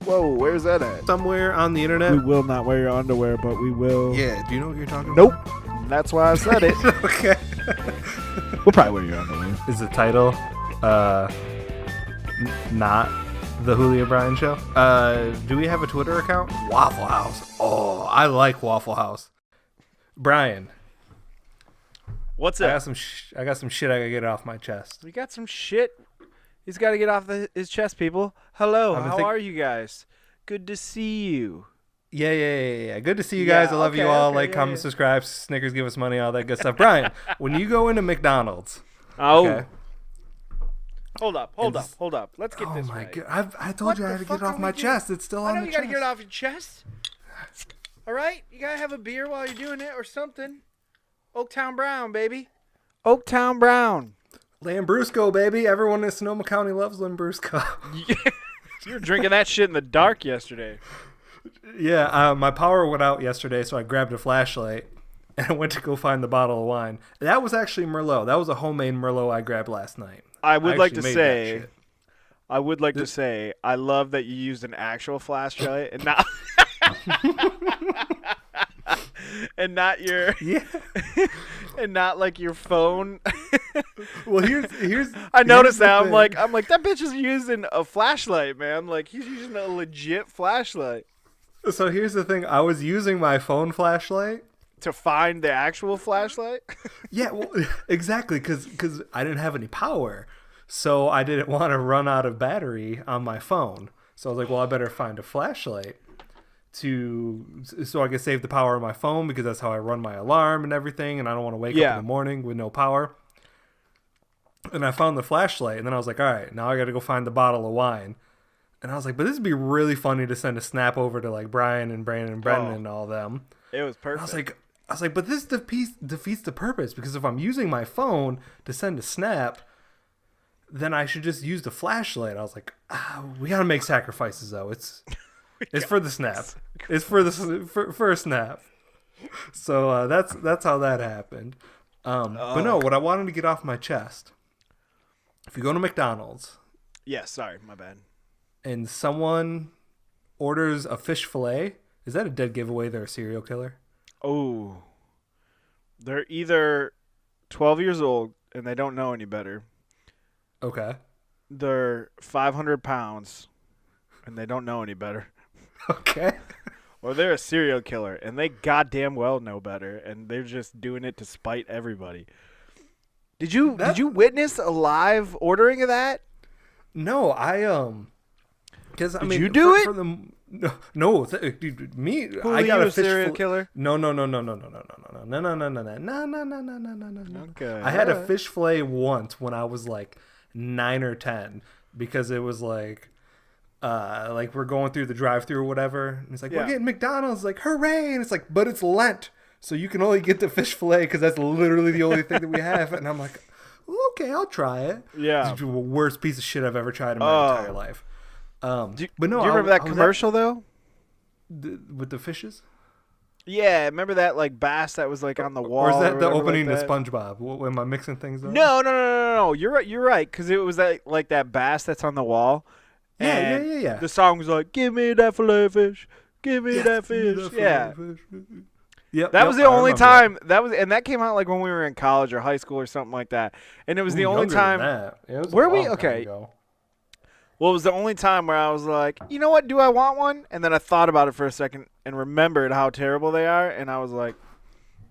Whoa, where's that at? Somewhere on the internet. We will not wear your underwear, but we will. Yeah, do you know what you're talking Nope. about? That's why I said it. Okay. We'll probably wear your underwear. Is the title not the Julio Bryan Show? Do we have a Twitter account? Waffle House. Oh, I like Waffle House. Brian. What's I up? got some shit I gotta get off my chest. We got some shit. He's got to get off his chest, people. Hello, how are you guys? Good to see you. Yeah. Good to see you guys. I love you all. Comment, subscribe, Snickers, give us money, all that good stuff. Brian, when you go into McDonald's. Oh. Okay, Hold up. Let's get this right. God. I told you I had to get it off my chest. It's still on the chest. I know you got to get it off your chest. All right? You got to have a beer while you're doing it or something. Oaktown Brown, baby. Oaktown Brown. Lambrusco, baby. Everyone in Sonoma County loves Lambrusco. You were drinking that shit in the dark yesterday. Yeah, my power went out yesterday, so I grabbed a flashlight and I went to go find the bottle of wine. That was actually Merlot. That was a homemade Merlot I grabbed last night. I would like to say, I love that you used an actual flashlight and not and not your and not like your phone. Well, here's I noticed that. I'm like that bitch is using a flashlight, man. Like he's using a legit flashlight. So here's the thing. I was using my phone flashlight to find the actual flashlight. Yeah, well, exactly, because I didn't have any power, so I didn't want to run out of battery on my phone. So I was like, well, I better find a flashlight so I can save the power of my phone, because that's how I run my alarm and everything, and I don't want to wake up in the morning with no power. And I found the flashlight, and then I was like, all right, now I got to go find the bottle of wine. And I was like, but this would be really funny to send a snap over to like Brian and Brandon and Brendan and all them. It was perfect. I was like, but this defeats the purpose, because if I'm using my phone to send a snap, then I should just use the flashlight. I was like, we got to make sacrifices though. It's for the snap. It's for a snap. So that's how that happened. But no, what I wanted to get off my chest. If you go to McDonald's. Yeah, sorry, my bad. And someone orders a fish fillet, is that a dead giveaway they're a serial killer? Oh. They're either 12 years old and they don't know any better. Okay. They're 500 pounds and they don't know any better. Okay. Or they're a serial killer and they goddamn well know better and they're just doing it to spite everybody. Did you witness a live ordering of that? No, because I mean, did you do it? Dude, me. Who I got you, a fish serial killer? No. Okay. I had a fish fillet once when I was like 9 or 10, because it was like we're going through the drive-through or whatever, and it's like we're getting McDonald's, like hooray, and it's like, but it's Lent, so you can only get the fish fillet because that's literally the only thing that we have, and I'm like, okay, I'll try it. Yeah, it's the worst piece of shit I've ever tried in my entire life. But no, do you remember that commercial though? With the fishes? Yeah, remember that like bass that was like on the wall? Or is that the opening to SpongeBob? Am I mixing things up? No. You're right, because it was that like that bass that's on the wall. Yeah. The song was like, "Give me that fillet fish, give me that fish." Yeah. Yep, that was the only time and that came out like when we were in college or high school or something like that. And it was the only time. Were we okay? Well, it was the only time where I was like, you know what? Do I want one? And then I thought about it for a second and remembered how terrible they are. And I was like,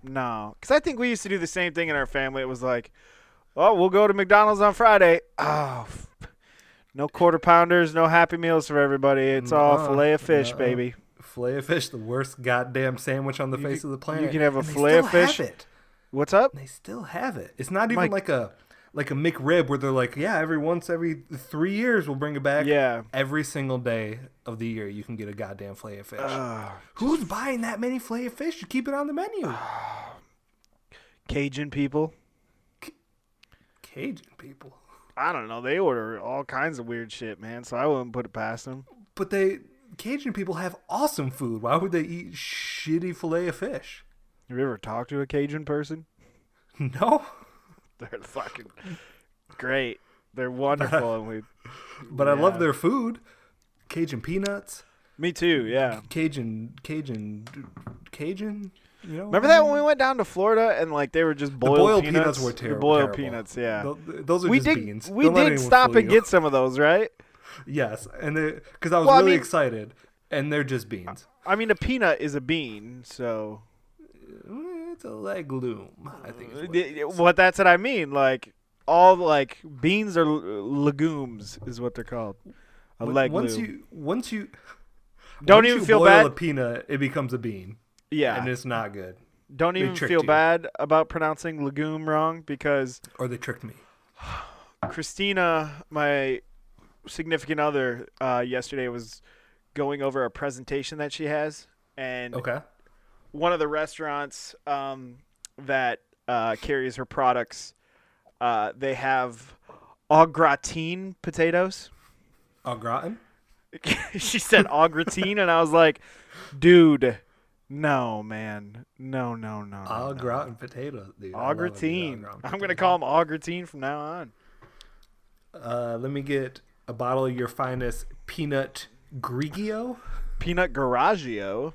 no. Because I think we used to do the same thing in our family. It was like, oh, we'll go to McDonald's on Friday. Oh, no quarter pounders, no Happy Meals for everybody. It's all filet of fish, baby. Filet of fish, the worst goddamn sandwich on the face of the planet. You can have a filet of fish. What's up? They still have it. It's not even like a McRib where they're like, yeah, every 3 years we'll bring it back. Yeah. Every single day of the year you can get a goddamn filet of fish. Who's buying that many filet of fish to keep it on the menu? Cajun people. Cajun people? I don't know. They order all kinds of weird shit, man, so I wouldn't put it past them. But Cajun people have awesome food. Why would they eat shitty filet of fish? Have you ever talked to a Cajun person? No. They're fucking great. They're wonderful. But I love their food. Cajun peanuts. Me too. Yeah. Cajun. You know, remember that when we went down to Florida and like they were just boiled, the boiled peanuts? Were The boiled terrible. peanuts, yeah. Those are just beans. We did stop and get some of those, right? Yes, and because I was really excited, and they're just beans. I mean, a peanut is a bean, so it's a legume. I think. That's what I mean. Like all like beans are legumes, is what they're called. A legume. Once you don't even feel boil bad. A peanut, it becomes a bean. Yeah, and it's not good. Don't even feel bad about pronouncing legume wrong because. Or they tricked me. Christina, my significant other, yesterday was going over a presentation that she has, and one of the restaurants that carries her products, they have au gratin potatoes. Au gratin? She said au gratin, and I was like, dude. No, man. No. Au gratin potatoes, dude. Au gratin. I'm going to call them au gratin from now on. Let me get a bottle of your finest Peanut Grigio. Peanut Garagio.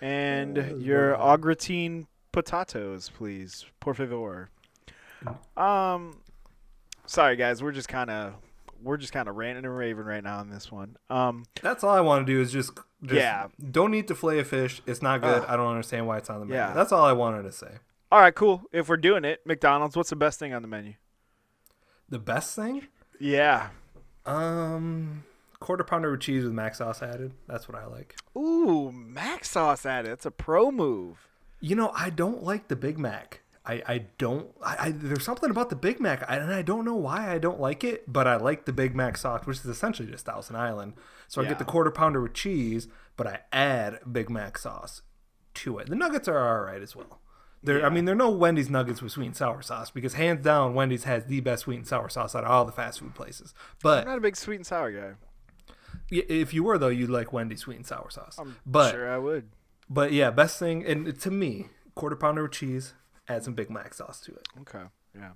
And your au gratin potatoes, please. Por favor. Sorry, guys. We're just kind of ranting and raving right now on this one. That's all I want to do is just don't eat the filet of fish. It's not good. I don't understand why it's on the menu. Yeah. That's all I wanted to say. All right, cool. If we're doing it, McDonald's, what's the best thing on the menu? The best thing? Yeah. Quarter pounder with cheese with mac sauce added. That's what I like. Ooh, mac sauce added. That's a pro move. You know, I don't like the Big Mac. There's something about the Big Mac, and I don't know why I don't like it, but I like the Big Mac sauce, which is essentially just Thousand Island. So I get the quarter pounder with cheese, but I add Big Mac sauce to it. The nuggets are all right as well. I mean, they're no Wendy's nuggets with sweet and sour sauce, because hands down, Wendy's has the best sweet and sour sauce out of all the fast food places. But I'm not a big sweet and sour guy. If you were, though, you'd like Wendy's sweet and sour sauce. I'm sure I would. But yeah, best thing, and to me, quarter pounder with cheese. Add some Big Mac sauce to it. Okay, yeah.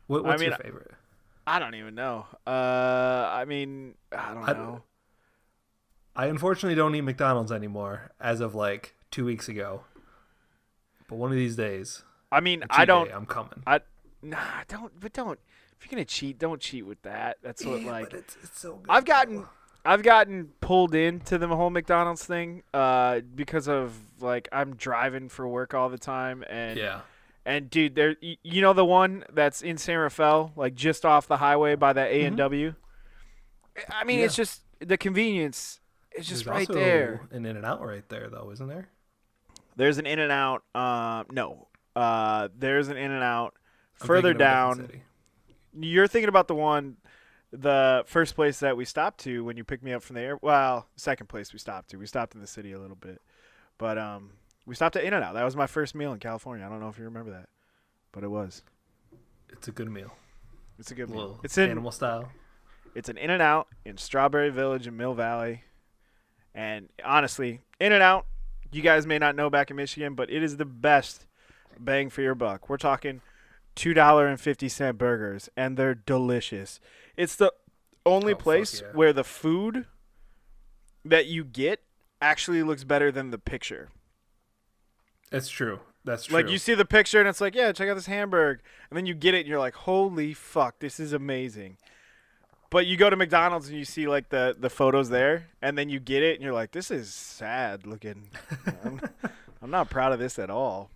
What's your favorite? I don't even know. I don't know. I unfortunately don't eat McDonald's anymore as of like 2 weeks ago. But one of these days. I'm coming. Don't. If you're gonna cheat, don't cheat with that. That's what like. But it's so good. I've gotten pulled into the whole McDonald's thing because of like I'm driving for work all the time and dude, there you know the one that's in San Rafael, like just off the highway by that A&W. I mean, it's just the convenience. It's just right there. An In-N-Out right there, though, isn't there? There's an In-N-Out. No, there's an In-N-Out further down. You're thinking about the first place that we stopped to when you picked me up from the air. Well, second place we stopped to. We stopped in the city a little bit, but we stopped at In-N-Out. That was my first meal in California. I don't know if you remember that, but it was. It's a good meal. It's a good meal. It's animal style. It's an In-N-Out in Strawberry Village in Mill Valley, and honestly, In-N-Out, you guys may not know back in Michigan, but it is the best bang for your buck. We're talking $2.50 burgers, and they're delicious. It's the only place where the food that you get actually looks better than the picture. It's true. That's true. Like you see the picture and it's like, yeah, check out this hamburger. And then you get it and you're like, holy fuck, this is amazing. But you go to McDonald's and you see like the photos there, and then you get it and you're like, this is sad looking. I'm not proud of this at all.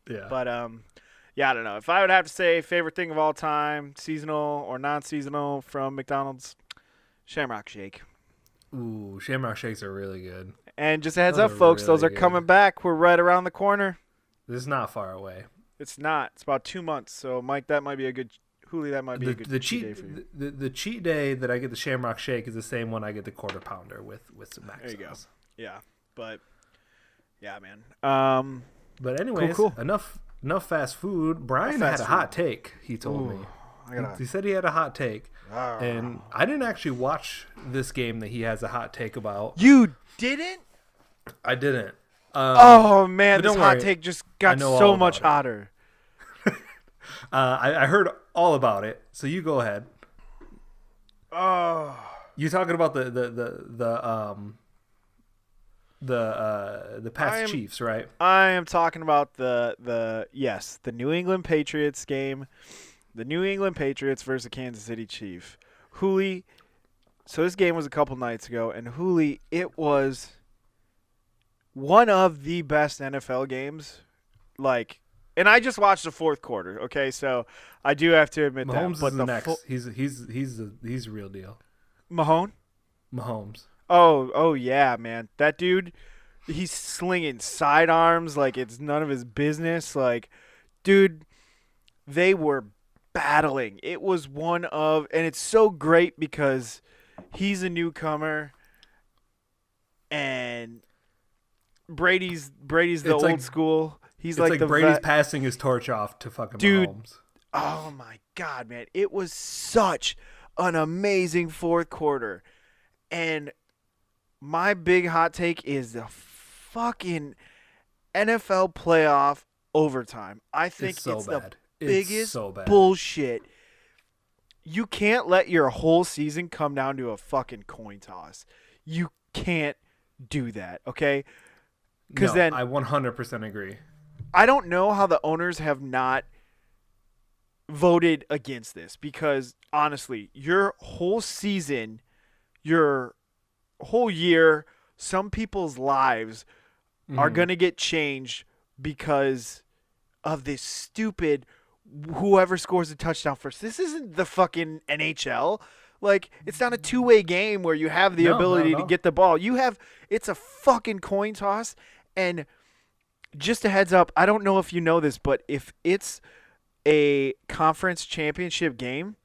Yeah. But yeah, I don't know. If I would have to say favorite thing of all time, seasonal or non-seasonal from McDonald's, Shamrock Shake. Ooh, Shamrock Shakes are really good. And just a heads up, folks, those are coming back. We're right around the corner. This is not far away. It's not. It's about 2 months. So, Mike, that might be a good Hooli, that might be a good cheat day for you. The cheat day that I get the Shamrock Shake is the same one I get the quarter pounder with some mac sauce. There you go. Yeah. But, yeah, man. But anyways, cool. Enough fast food. Brian had a hot take, he told me. He said he had a hot take. And I didn't actually watch this game that he has a hot take about. You didn't? I didn't. Oh, man, this hot take just got so much hotter. I heard all about it, so you go ahead. Oh. You talking about the past Chiefs, right? I am talking about the New England Patriots game, the New England Patriots versus the Kansas City Chiefs. Hooley. So this game was a couple nights ago, and Hooley, it was one of the best NFL games. And I just watched the fourth quarter. Okay, so I do have to admit Mahomes that. Is the next. He's the real deal. Mahomes. Oh yeah, man. That dude, he's slinging sidearms like it's none of his business. Like, dude, they were battling. It was and it's so great because he's a newcomer, and Brady's the old school. He's like the Brady's passing his torch off to fucking Mahomes. Oh my God, man! It was such an amazing fourth quarter, and my big hot take is the fucking NFL playoff overtime. I think it's the biggest bullshit. You can't let your whole season come down to a fucking coin toss. You can't do that, okay? Because then I 100% agree. I don't know how the owners have not voted against this because, honestly, your whole season, your whole year, some people's lives are going to get changed because of this stupid whoever scores a touchdown first. This isn't the fucking NHL. Like, it's not a two-way game where you have the ability to get the ball. It's a fucking coin toss. And just a heads up, I don't know if you know this, but if it's a conference championship game,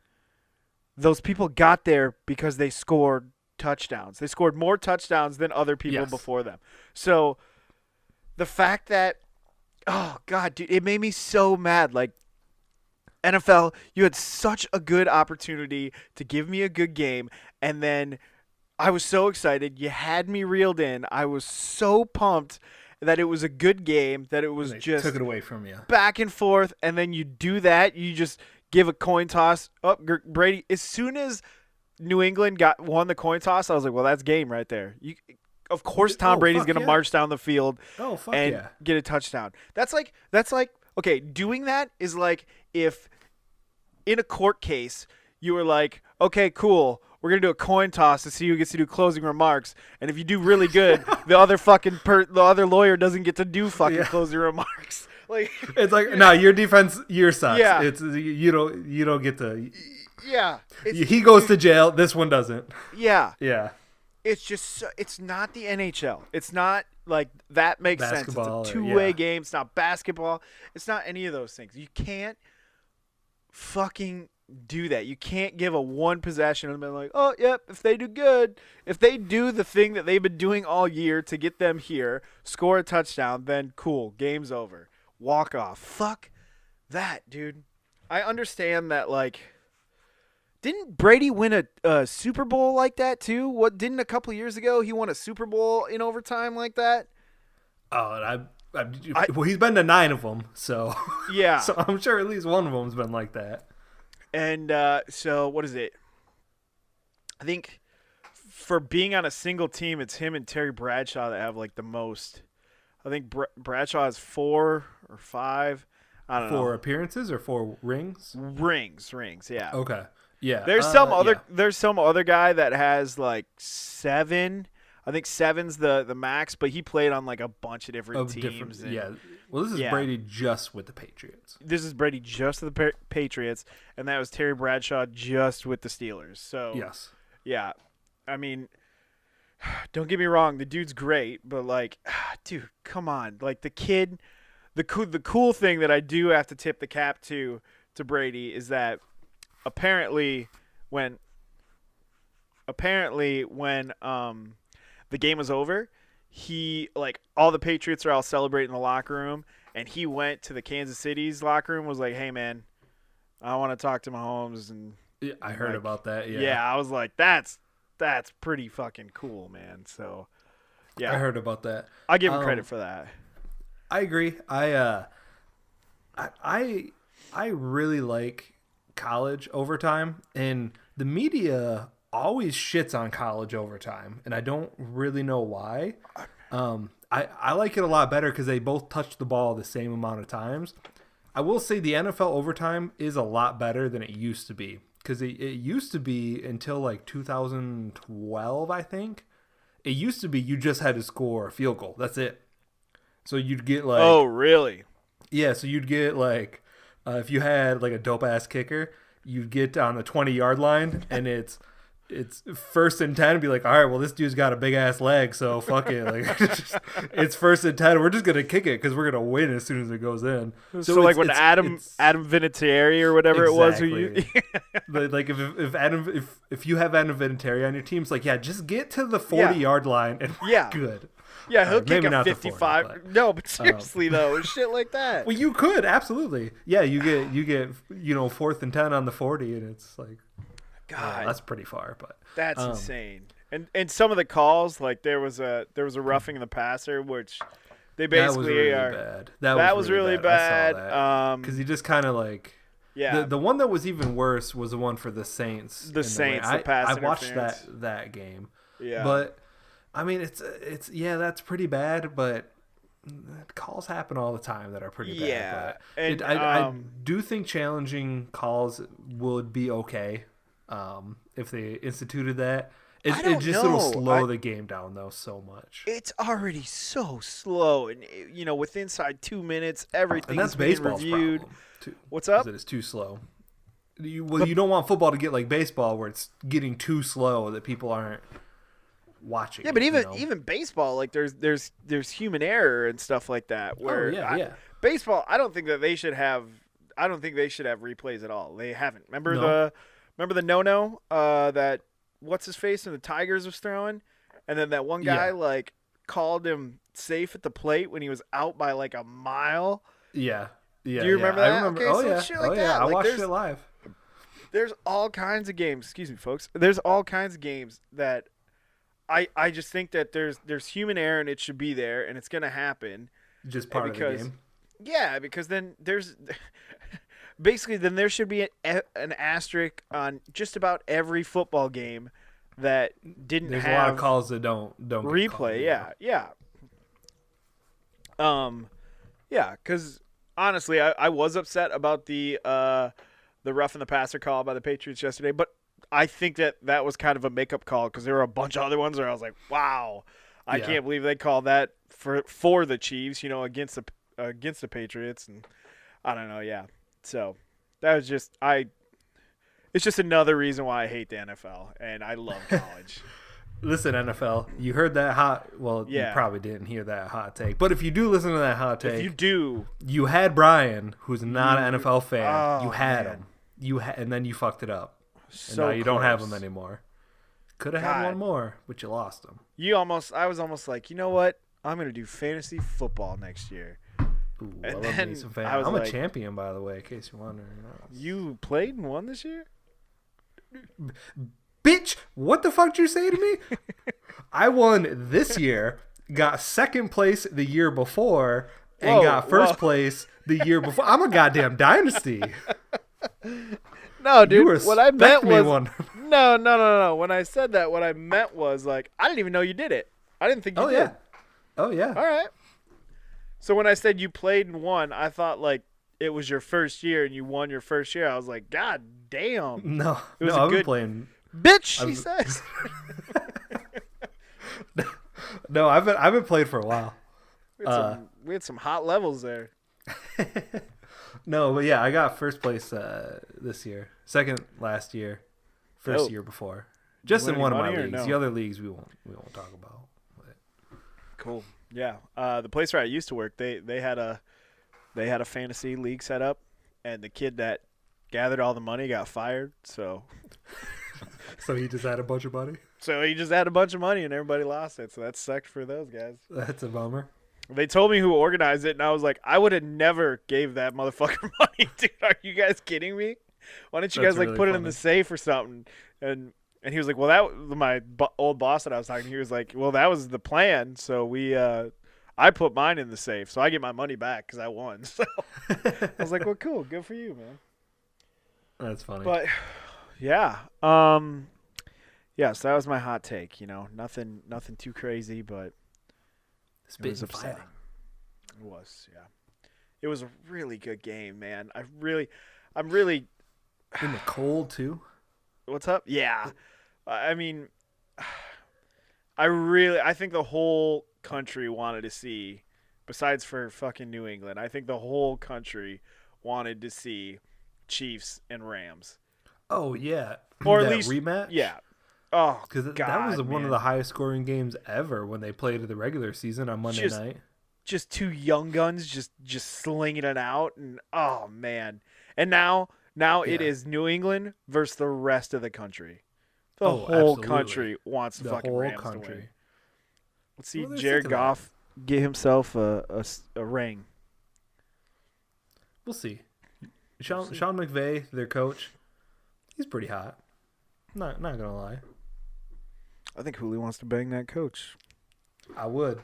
those people got there because they scored touchdowns. They scored more touchdowns than other people before them. So the fact that, oh God, dude, it made me so mad. Like, NFL, you had such a good opportunity to give me a good game, and then I was so excited. You had me reeled in. I was so pumped that it was a good game, that it was just took it away from you. Back and forth, and then you do that. You just give a coin toss. Brady, as soon as New England won the coin toss, I was like, well, that's game right there. Of course Tom Brady's going to march down the field and get a touchdown. That's like okay, doing that is like if in a court case you were like, okay, cool, we're going to do a coin toss to see who gets to do closing remarks, and if you do really good, the other lawyer doesn't get to do fucking closing remarks. Like, it's like, no, your defense, your sucks. Yeah. It's you don't get to. Yeah. He goes to jail. This one doesn't. Yeah. Yeah. It's just it's not the NHL. It's not like that makes basketball, sense. It's a two-way game. It's not basketball. It's not any of those things. You can't fucking do that. You can't give a one possession and be like, oh, yep, if they do good, if they do the thing that they've been doing all year to get them here, score a touchdown, then cool, game's over. Walk off. Fuck that, dude. I understand that, like, didn't Brady win a Super Bowl like that too? Didn't a couple years ago he won a Super Bowl in overtime like that? Oh, well, he's been to 9 of them, so yeah. So I'm sure at least one of them's been like that. And so what is it? I think for being on a single team, it's him and Terry Bradshaw that have like the most. I think Bradshaw has 4 or 5. I don't know. 4 appearances or 4 rings? Rings, yeah. Okay. Yeah. There's some other guy that has like 7. I think 7's the max, but he played on like a bunch of different teams. Well, this is Brady just with the Patriots. This is Brady just with the Patriots, and that was Terry Bradshaw just with the Steelers. So yes. Yeah. I mean, don't get me wrong, the dude's great, but like, dude, come on. Like the kid, the cool thing that I do have to tip the cap to Brady is that apparently when the game was over, he, like, all the Patriots are all celebrating in the locker room, and he went to the Kansas City's locker room, was like, hey man, I want to talk to Mahomes. And yeah, I heard about that. Yeah, I was like, that's pretty fucking cool, man. So yeah, I heard about that. I give him credit for that. I agree. I really like college overtime, and the media always shits on college overtime, and I don't really know why. I like it a lot better because they both touch the ball the same amount of times. I will say the NFL overtime is a lot better than it used to be, because it used to be until like 2012, I think. It used to be you just had to score a field goal. That's it. So you'd get like... Oh, really? Yeah, so you'd get like... if you had like a dope-ass kicker, you'd get on the 20-yard line, and it's 1st and 10 and be like, all right, well, this dude's got a big-ass leg, so fuck it. Like, it's 1st and 10. We're just going to kick it because we're going to win as soon as it goes in. So like when Adam Vinatieri or whatever exactly. it was, who you like if you have Adam Vinatieri on your team, it's like, yeah, just get to the 40-yard line and we're good. Yeah, he'll kick a 55. 40, no, but seriously though, shit like that. Well, you could absolutely. Yeah, you get 4th and 10 on the 40, and it's like, God, that's pretty far, but that's insane. And some of the calls, like there was a roughing the passer, which they basically bad. That was really bad. Because he just kind of like the one that was even worse was the one for the Saints. The pass. I watched that game. Yeah, but I mean it's that's pretty bad, but calls happen all the time that are pretty bad. Yeah, but I do think challenging calls would be okay. If they instituted that, it'll slow the game down though so much. It's already so slow, and with inside 2 minutes, everything is being reviewed. Too, What's up? That it's too slow. You don't want football to get like baseball, where it's getting too slow that people aren't watching. Yeah, but even baseball, like there's human error and stuff like that. Where baseball, I don't think they should have replays at all. They haven't. Remember the no-no that what's-his-face and the Tigers was throwing? And then that one guy, like, called him safe at the plate when he was out by, like, a mile? Yeah. Do you remember that? I remember. Okay, shit like that. I watched it live. There's all kinds of games. Excuse me, folks. There's all kinds of games that I just think that there's human error and it should be there and it's going to happen. Just part of the game? Yeah, because then there's... Basically, then there should be an asterisk on just about every football game that didn't have. There's a lot of calls that don't replay. Yeah. Because honestly, I was upset about the roughing the passer call by the Patriots yesterday, but I think that was kind of a makeup call because there were a bunch of other ones where I was like, wow, I can't believe they called that for the Chiefs, against the Patriots, and I don't know, yeah. So that was it's just another reason why I hate the NFL and I love college. Listen, NFL, you heard that you probably didn't hear that hot take, but if you do listen to that hot take, if you do, you had Brian, who's not an NFL fan, you had him, and then you fucked it up, and now you don't have him anymore. Could have had one more, but you lost him. I was almost like, you know what? I'm gonna do fantasy football next year. Ooh, and I love me some fans. I'm a champion, by the way, in case you're wondering. You played and won this year? Bitch, what the fuck did you say to me? I won this year, got second place the year before, and got first place the year before. I'm a goddamn dynasty. No, dude. What I meant was no. When I said that, what I meant was like I didn't even know you did it. I didn't think you did. Oh yeah. All right. So when I said you played and won, I thought like it was your first year and you won your first year. I was like, God damn. No, I've been playing. Bitch, she says. No, I've been playing for a while. We had some hot levels there. No, but yeah, I got first place this year. Second last year. First year before. Just in one of my leagues. No? The other leagues we won't talk about. But. Cool. Yeah, the place where I used to work, they had a fantasy league set up, and the kid that gathered all the money got fired. So he just had a bunch of money. So he just had a bunch of money, and everybody lost it. So that sucked for those guys. That's a bummer. They told me who organized it, and I was like, I would have never gave that motherfucker money, dude. Are you guys kidding me? Why don't you guys like put it in the safe or something? And he was like, well, that my old boss that I was talking to, he was like, well, that was the plan. So I put mine in the safe. So I get my money back because I won. So I was like, well, cool. Good for you, man. That's funny. But, yeah. Yes, that was my hot take. Nothing too crazy, but it was upsetting. Fire. It was, yeah. It was a really good game, man. I'm really in the cold too. What's up? Yeah. I mean, I think the whole country wanted to see, besides for fucking New England, I think the whole country wanted to see Chiefs and Rams. Oh yeah. Or that at least rematch? Yeah. Oh, because that was one of the highest scoring games ever when they played the regular season on Monday night. Just two young guns just slinging it out, and oh man. And now it is New England versus the rest of the country. The whole absolutely. country wants the fucking whole Rams country. to win. Let's see Jared Goff get himself a ring. We'll see. Sean McVay, their coach, he's pretty hot. Not gonna lie. I think Julio wants to bang that coach. I would.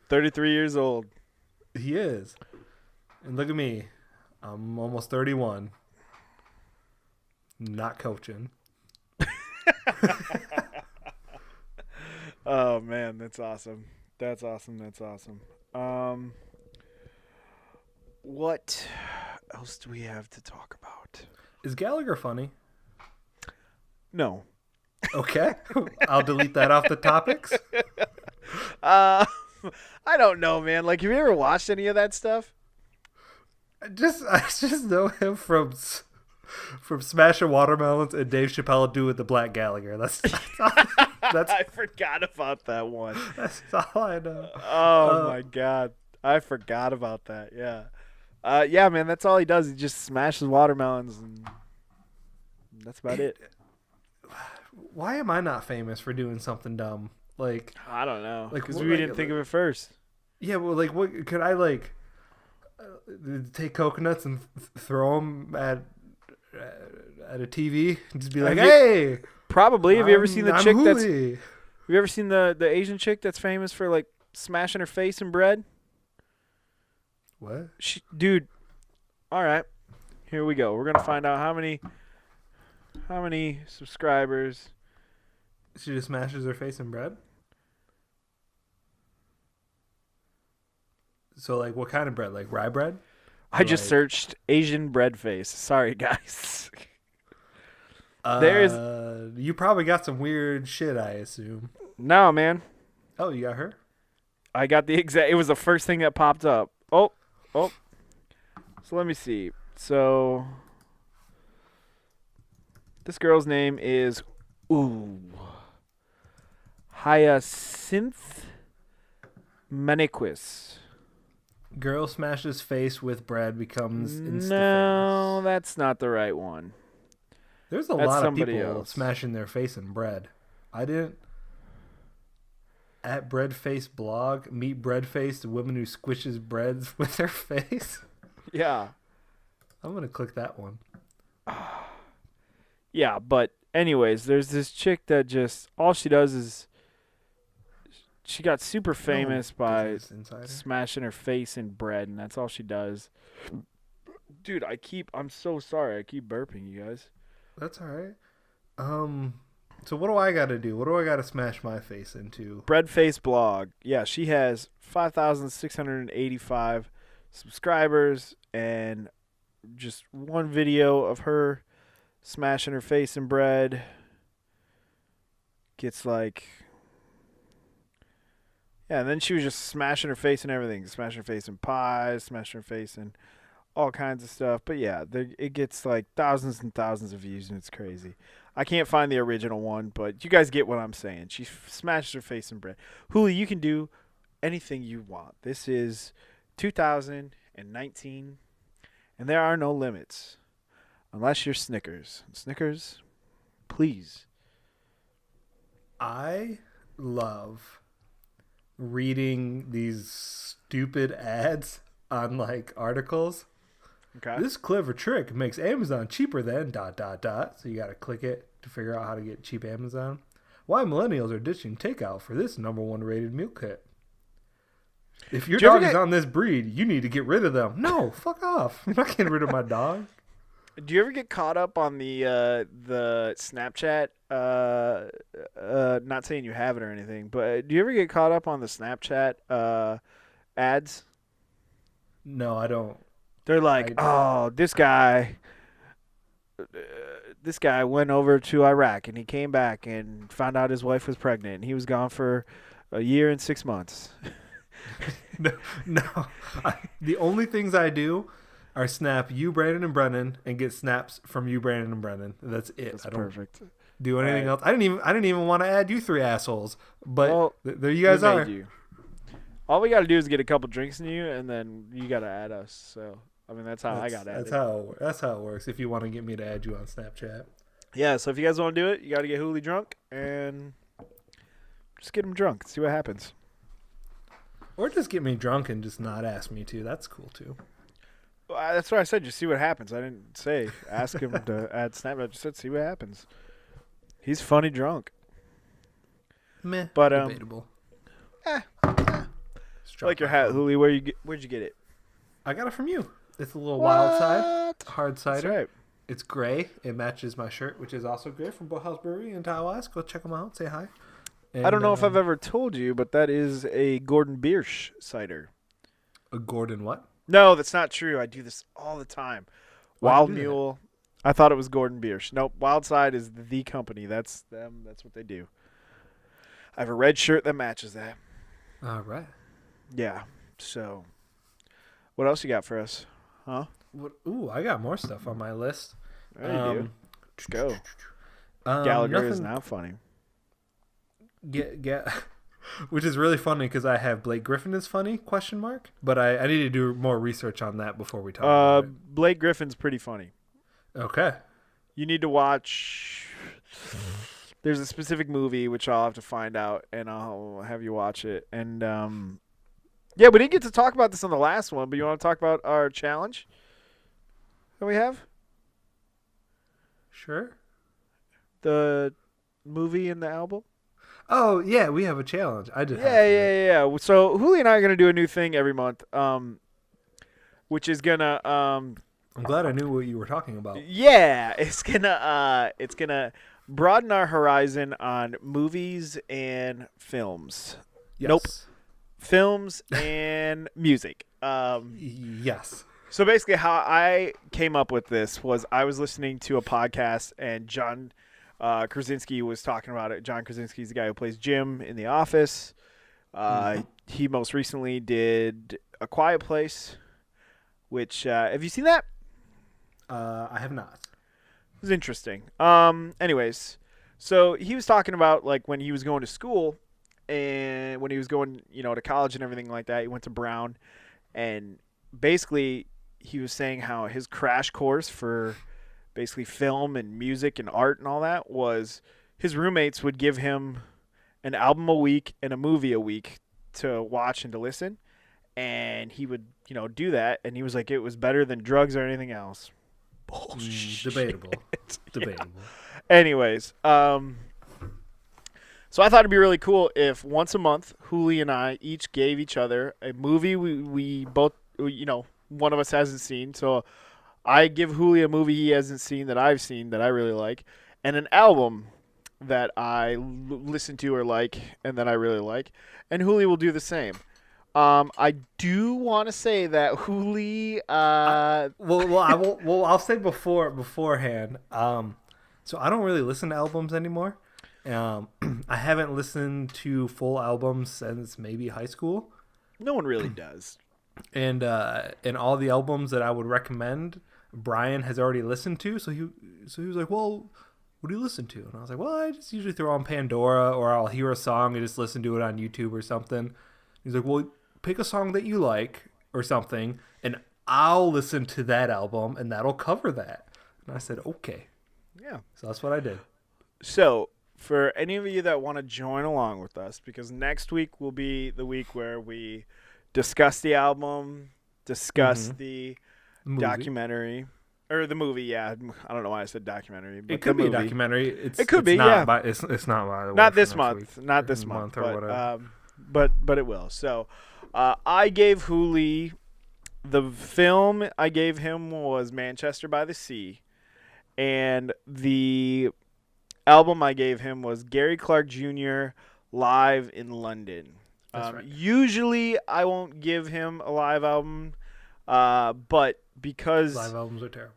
33 years old. He is. And look at me. I'm almost 31. Not coaching. Oh, man. That's awesome. That's awesome. What else do we have to talk about? Is Gallagher funny? No. Okay. I'll delete that off the topics. I don't know, man. Like, have you ever watched any of that stuff? I just know him from Smashing Watermelons and Dave Chappelle doing the Black Gallagher. That's I forgot about that one. That's all I know. Oh my god, I forgot about that. Yeah, yeah, man. That's all he does. He just smashes watermelons, and that's about it. Why am I not famous for doing something dumb? Like, I don't know. Like, because we didn't think of it first. Yeah, well, like, what could I like? Take coconuts and throw them at a TV and just be like, "Hey!" Probably. Have you ever seen the chick Hoolie. that's? Have you ever seen the Asian chick that's famous for like smashing her face in bread? What? Dude. All right, here we go. We're gonna find out how many subscribers. She just smashes her face in bread. So, like, what kind of bread? Like rye bread? I just searched Asian bread face. Sorry, guys. There's. You probably got some weird shit, I assume. No, man. Oh, you got her? I got the exact. It was the first thing that popped up. Oh. So let me see. So this girl's name is Hyacinth Maniquis. Girl smashes face with bread becomes Insta-famous. No, that's not the right one. There's a lot of people else. smashing their face in bread. I didn't. At Breadface blog, meet Breadface, the woman who squishes breads with her face. Yeah. I'm going to click that one. Yeah, but anyways, there's this chick that just, all she does is, she got super famous by smashing her face in bread, and that's all she does. Dude, I'm so sorry. I keep burping, you guys. That's all right. So what do I got to do? What do I got to smash my face into? Breadface blog. Yeah, she has 5,685 subscribers, and just one video of her smashing her face in bread gets like... Yeah, and then she was just smashing her face in everything. Smashing her face in pies, smashing her face in all kinds of stuff. But yeah, it gets like thousands and thousands of views, and it's crazy. I can't find the original one, but you guys get what I'm saying. She smashes her face in bread. Huli, you can do anything you want. This is 2019, and there are no limits. Unless you're Snickers. Snickers, please. I love reading these stupid ads on like articles. Okay. This clever trick makes Amazon cheaper than ... So you got to click it to figure out how to get cheap Amazon. Why millennials are ditching takeout for this #1 rated meal kit. If your dog is on this breed, you need to get rid of them. No, fuck off. I'm not getting rid of my dog. Do you ever get caught up on the Snapchat? Not saying you have it or anything, but do you ever get caught up on the Snapchat ads? No, I don't. They're like, oh, this guy went over to Iraq and he came back and found out his wife was pregnant and he was gone for a year and 6 months. No. The only things I do are snap you, Brandon, and Brennan, and get snaps from you, Brandon, and Brennan. That's it. That's I don't perfect. do anything else. I didn't even want to add you three assholes, but there you guys are. All we got to do is get a couple drinks in you, and then you got to add us. So I mean, that's how I got added. That's how it works. If you want to get me to add you on Snapchat. Yeah. So if you guys want to do it, you got to get Hooli drunk and just get him drunk. See what happens. Or just get me drunk and just not ask me to. That's cool too. Well, that's what I said. Just see what happens. I didn't say ask him to add Snapchat. I just said see what happens. He's funny drunk. Meh. But debatable. I like your hat, Hooli. Where'd you get it? I got it from you. It's a little wild side, hard cider. That's right. It's gray. It matches my shirt, which is also gray from Boathouse Brewery in Tawas. Go check them out. Say hi. And, I don't know if I've ever told you, but that is a Gordon Biersch cider. A Gordon what? No, that's not true. I do this all the time. Wild Mule. I thought it was Gordon Biersch. Nope. Wild Side is the company. That's them. That's what they do. I have a red shirt that matches that. All right. Yeah. So, what else you got for us? Huh? Ooh, I got more stuff on my list. There you do. Let's go. Gallagher is now funny. Get, which is really funny because I have Blake Griffin is funny ? But I need to do more research on that before we talk about it. Blake Griffin's pretty funny. Okay. You need to watch. There's a specific movie which I'll have to find out, and I'll have you watch it. And yeah, we didn't get to talk about this on the last one, but you want to talk about our challenge that we have? Sure. The movie and the album? Oh, yeah, we have a challenge. I did. Yeah. So Hooli and I are going to do a new thing every month, which is going to... I'm glad I knew what you were talking about. Yeah, it's going to broaden our horizon on movies and films. Yes. Nope. Films and music. Yes. So basically how I came up with this was I was listening to a podcast and John Krasinski was talking about it. John Krasinski's the guy who plays Jim in The Office. He most recently did A Quiet Place, which have you seen that? I have not. It was interesting. Anyways, so he was talking about like when he was going to school and when he was going, to college and everything like that. He went to Brown, and basically he was saying how his crash course for basically film and music and art and all that was his roommates would give him an album a week and a movie a week to watch and to listen, and he would do that, and he was like it was better than drugs or anything else. Bullshit. Debatable. Yeah. Anyways, so I thought it'd be really cool if once a month Hooli and I each gave each other a movie we both one of us hasn't seen. So I give Hooli a movie he hasn't seen that I've seen that I really like, and an album that I listen to or like and that I really like, and Hooli will do the same. I do want to say that Hooli. I'll say beforehand. So I don't really listen to albums anymore. I haven't listened to full albums since maybe high school. No one really does. And all the albums that I would recommend, Brian has already listened to. So he was like, "Well, what do you listen to?" And I was like, "Well, I just usually throw on Pandora, or I'll hear a song and just listen to it on YouTube or something." He's like, "Well, pick a song that you like or something, and I'll listen to that album, and that'll cover that." And I said, "Okay." Yeah. So that's what I did. So for any of you that want to join along with us, because next week will be the week where we discuss the album, discuss the documentary. Or the movie, yeah. I don't know why I said documentary. But it could be a documentary. It could be, not yeah. It's not by the way. Not this month. Not this month. Or whatever. But it will. So I gave Hooli the film I gave him was Manchester by the Sea, and the album I gave him was Gary Clark Jr. Live in London. That's right. Usually I won't give him a live album, but because live albums are terrible.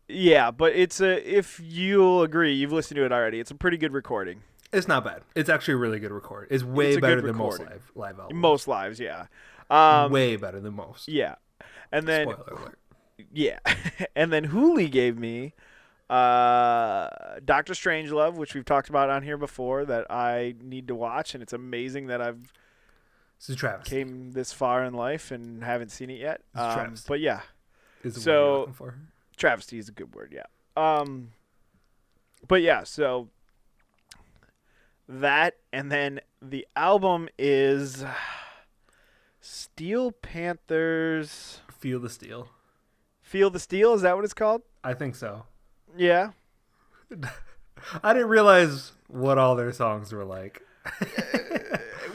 Yeah, but if you'll agree, you've listened to it already. It's a pretty good recording. It's not bad. It's actually a really good record. It's way better than most live albums. Most lives, yeah. Way better than most. Yeah. And then spoiler alert. Yeah. And then Hooli gave me Dr. Strangelove, which we've talked about on here before, that I need to watch, and it's amazing that I've came this far in life and haven't seen it yet. But yeah. Is the word you're looking for. Travesty is a good word, yeah. But yeah, so that, and then the album is Steel Panthers. Feel the Steel. Feel the Steel, is that what it's called? I think so. Yeah. I didn't realize what all their songs were like.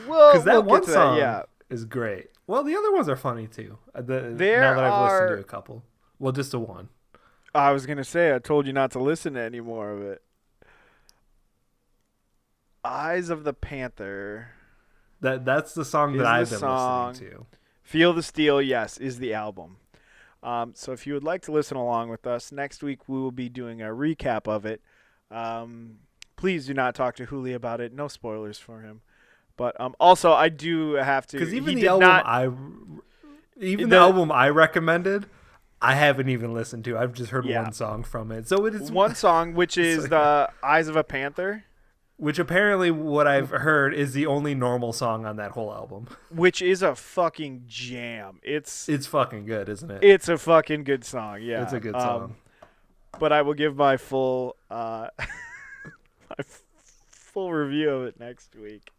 Well, because that one song is great. Well, the other ones are funny too. Now that I've listened to a couple. Well, just the one. I was going to say, I told you not to listen to any more of it. Eyes of the Panther. That's the song that I've been listening to. Feel the Steel, yes, is the album. So if you would like to listen along with us, next week we will be doing a recap of it. Please do not talk to Hooli about it. No spoilers for him. But also, I do have to. Because even the album I recommended, I haven't even listened to. I've just heard one song from it. So it is one song, which is the Eyes of a Panther. Which apparently, what I've heard, is the only normal song on that whole album. Which is a fucking jam. It's fucking good, isn't it? It's a fucking good song, yeah. It's a good song. But I will give my full full review of it next week.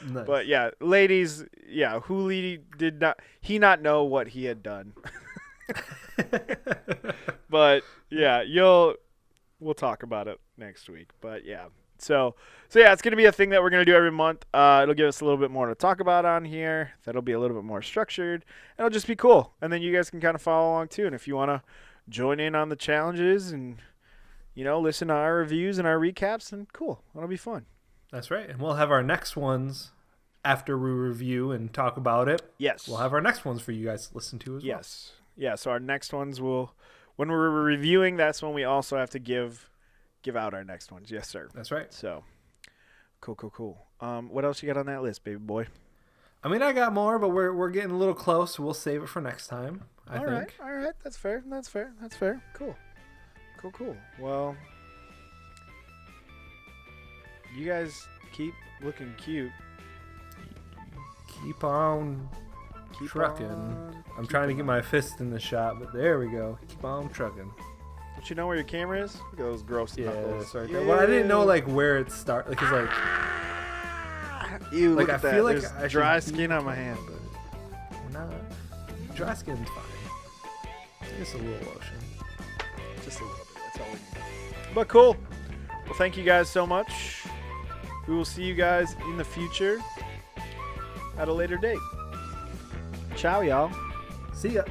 Nice. But yeah, ladies, Hooli did not know what he had done. But yeah, we'll talk about it next week. But yeah. So yeah, it's going to be a thing that we're going to do every month. It'll give us a little bit more to talk about on here. That'll be a little bit more structured. It'll just be cool. And then you guys can kind of follow along too. And if you want to join in on the challenges and, listen to our reviews and our recaps, then cool. That'll be fun. That's right. And we'll have our next ones after we review and talk about it. Yes. We'll have our next ones for you guys to listen to as well. Yes. Yeah, so our next ones when we're reviewing, that's when we also have to give out our next ones. Yes, sir. That's right. So, cool. What else you got on that list, baby boy? I mean, I got more, but we're getting a little close. So we'll save it for next time, I think. All right. That's fair. Cool. Well, you guys keep looking cute. Keep on trucking. I'm trying to get my fist in the shot, but there we go. Keep on trucking. Don't you know where your camera is? Look at those gross knuckles. Sorry. Yeah. Well, I didn't know where it starts. Cause ew, look at that. Feel There's like dry skin on my hand, but we're not. Dry skin's fine. Just a little lotion. Just a little bit. That's all we need. But cool. Well, thank you guys so much. We will see you guys in the future at a later date. Ciao, y'all. See ya.